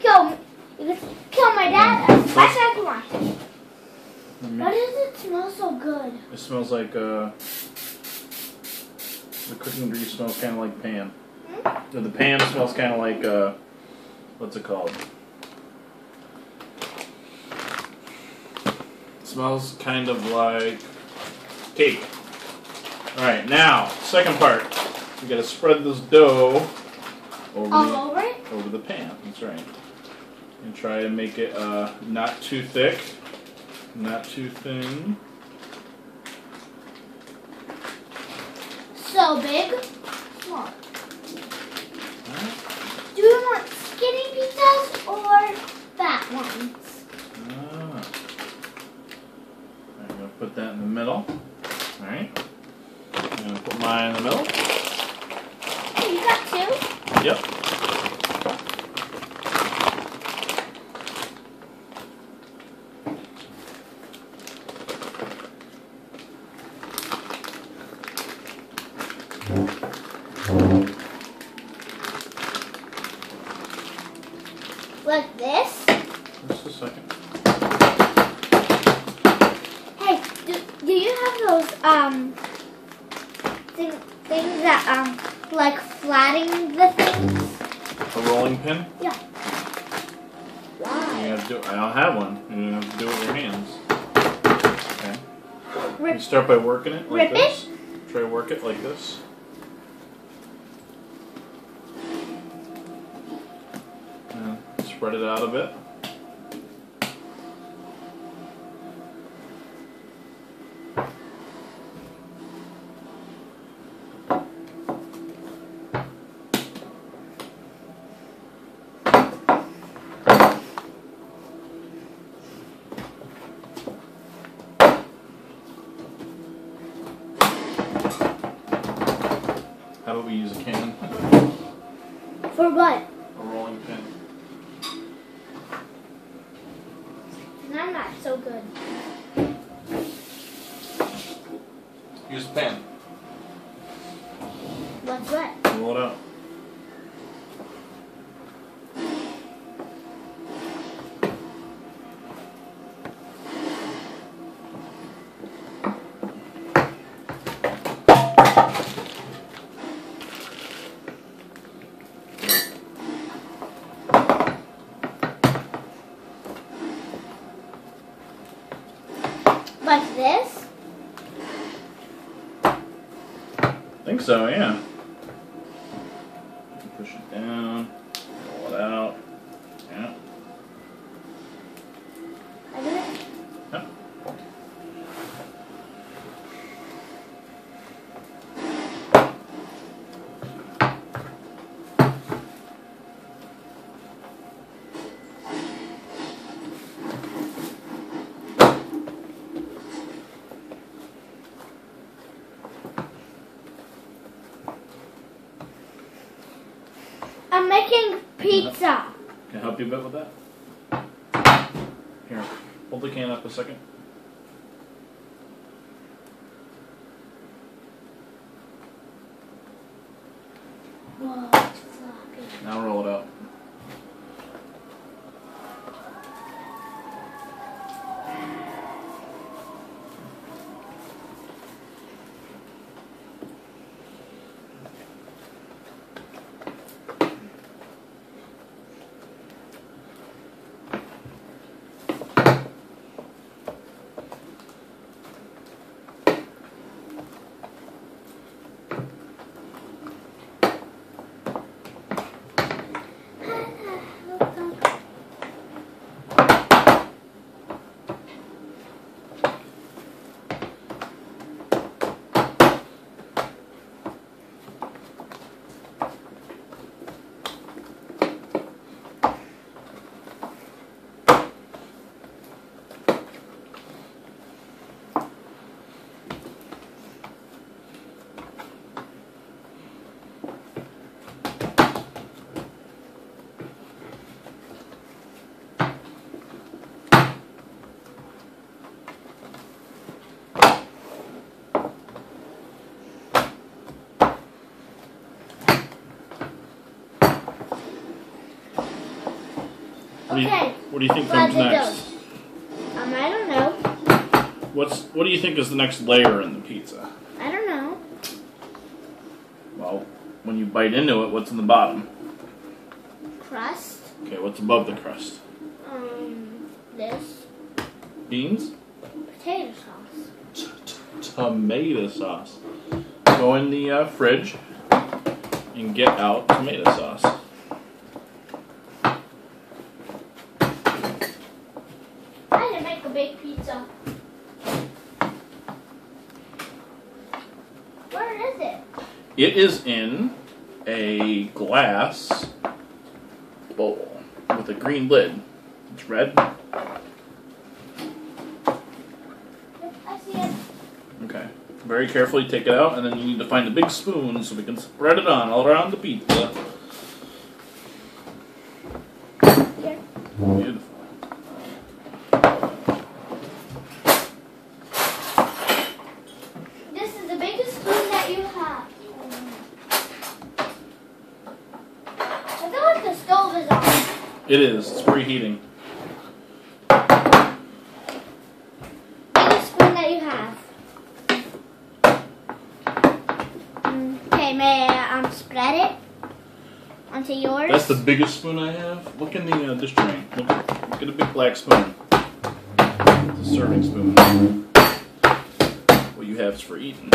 You can kill my dad as much as you want. Why does it smell so good? It smells like the cooking grease smells kind of like pan. Or the pan smells kind of like what's it called? It smells kind of like cake. All right, now second part. We gotta spread this dough over the pan. That's right. And try to make it not too thick, not too thin. So big, small. Do you want skinny pizzas or fat ones? I'm going to put that in the middle. Alright. I'm going to put mine in the middle. Oh, you got two? Yep. Like this? Just a second. Hey, do you have those things that like flattening the things? A rolling pin? Yeah. Why? You have to do, I don't have one. You have to do it with your hands. Okay. You start by working it like this. Try to work it like this. And spread it out a bit. How about we use a can? For what? A rolling pin. I'm not so good. Use a pen. What's what? Roll it out. Like this? I think so, yeah. Push it down, roll it out. Yeah. I do it. Yep. I'm making pizza. Can I help you a bit with that? Here, hold the can up a second. Whoa, it's floppy. Now roll it out. Okay. What do you think comes next? I don't know. What do you think is the next layer in the pizza? I don't know. Well, when you bite into it, what's in the bottom? Crust. Okay, what's above the crust? This. Beans? Potato sauce. Tomato sauce. Go in the fridge and get out tomato sauce. I didn't make a big pizza. Where is it? It is in a glass bowl with a green lid. It's red. I see it. Okay. Very carefully take it out, and then you need to find a big spoon so we can spread it on all around the pizza. Here. Beautiful. This is the biggest spoon that you have. I feel like the stove is on. It is. It's preheating. Biggest spoon that you have. Okay, may I spread it onto yours? That's the biggest spoon I have. Look in the dish tray. Look at a big black spoon. It's a serving spoon. What you have is for eating.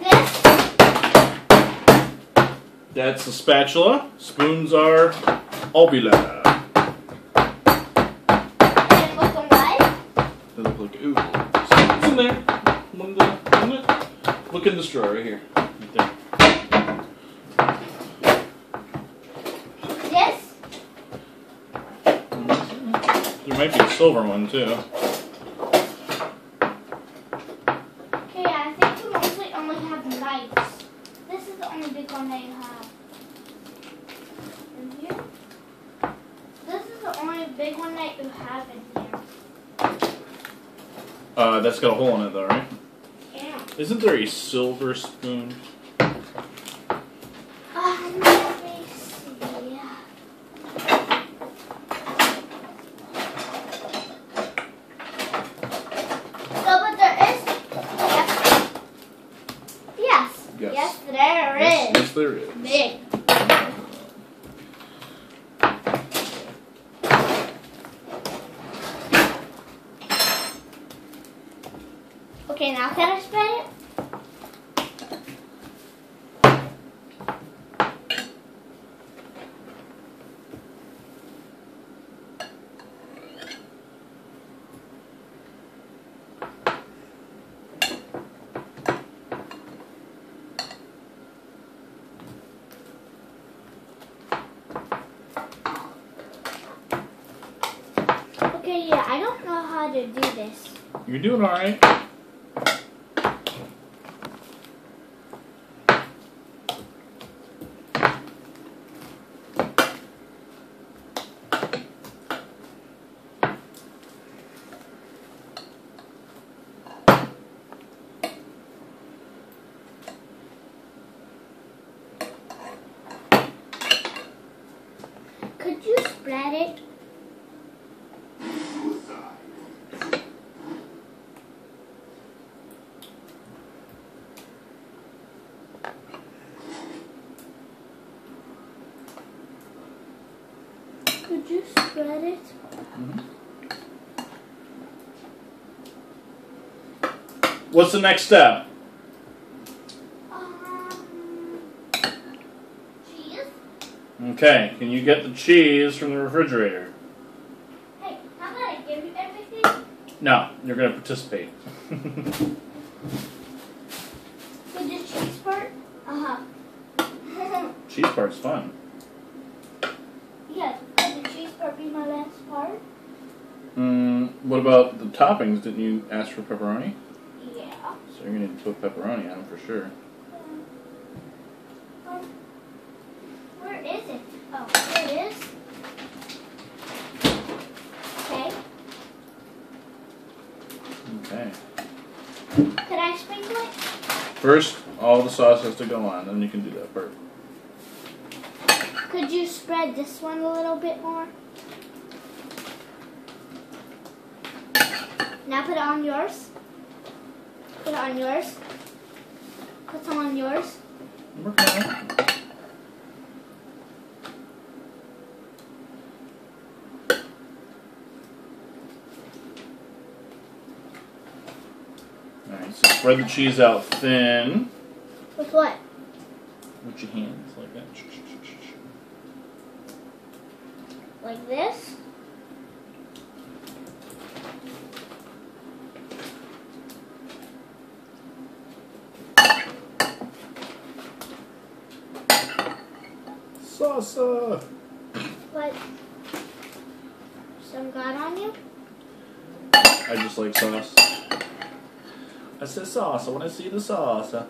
This? That's a spatula. Spoons are obula. And look on what? They look like ooh. Spoons in there. Look in this drawer right here. Right there. This? There might be a silver one too. Okay, I think you mostly only have knives. This is the only big one that you have. In here? This is the only big one that you have in here. That's got a hole in it though, right? Yeah. Isn't there a silver spoon? Let me see. So, but there is. Yes. Yes. Yes, there is. Yes, there is. Big. Okay, now can I spread it? Okay, yeah, I don't know how to do this. You're doing all right. Could you spread it? Could you spread it? Mm-hmm. What's the next step? Cheese? Okay, can you get the cheese from the refrigerator? Hey, how about I give you everything? No, you're going to participate. Could the cheese part? Cheese part's fun. Yeah, could the cheese part be my last part? What about the toppings? Didn't you ask for pepperoni? Yeah. So you're going to put pepperoni on them for sure. Where is it? Oh, there it is. Okay. Okay. Could I sprinkle it? First, all the sauce has to go on, then you can do that part. Could you spread this one a little bit more? Now put it on yours. Put it on yours. Put some on yours. Alright, so spread the cheese out thin. With what? With your hands, like that. Like this? Salsa! What? Some got on you? I just like sauce. I said salsa when I see the salsa.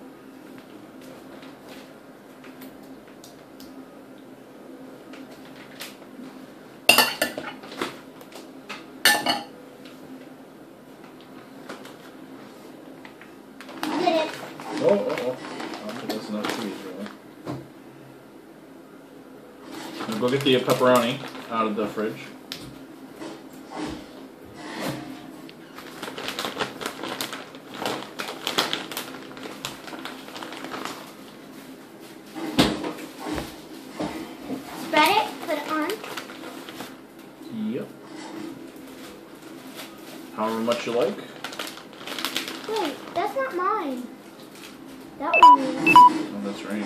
Did it? Oh. I don't think that's enough cheese, really. Now go get the pepperoni out of the fridge. Spread it, put it on. Yep. However much you like. Wait, that's not mine. That one is. Oh, that's right.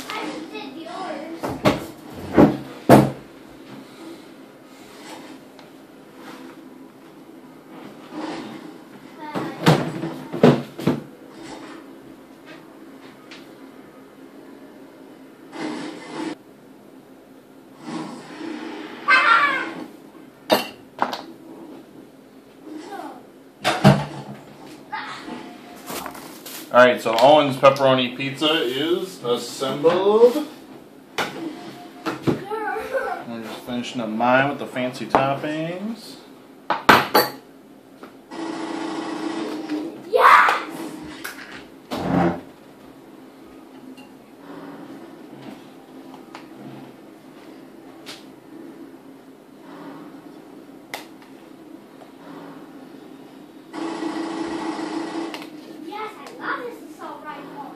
I just did yours. Alright, so Owen's pepperoni pizza is assembled. I'm just finishing up mine with the fancy toppings. Yes! Yes, I love this assault rifle.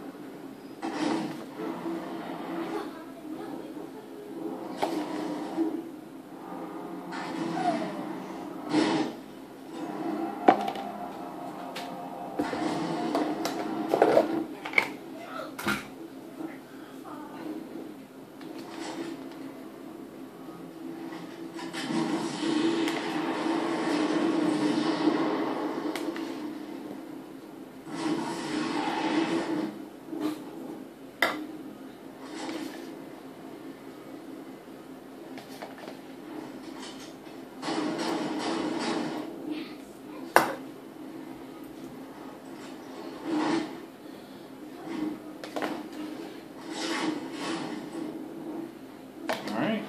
Alright,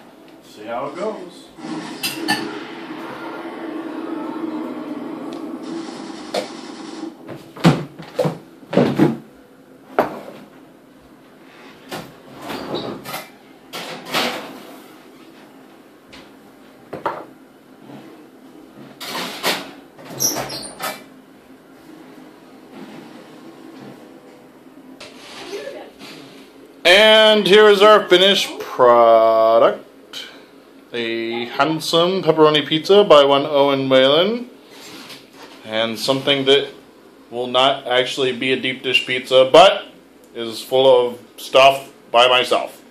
see how it goes. And here is our finished product. A handsome pepperoni pizza by one Owen Whalen. And something that will not actually be a deep dish pizza, but is full of stuff by myself.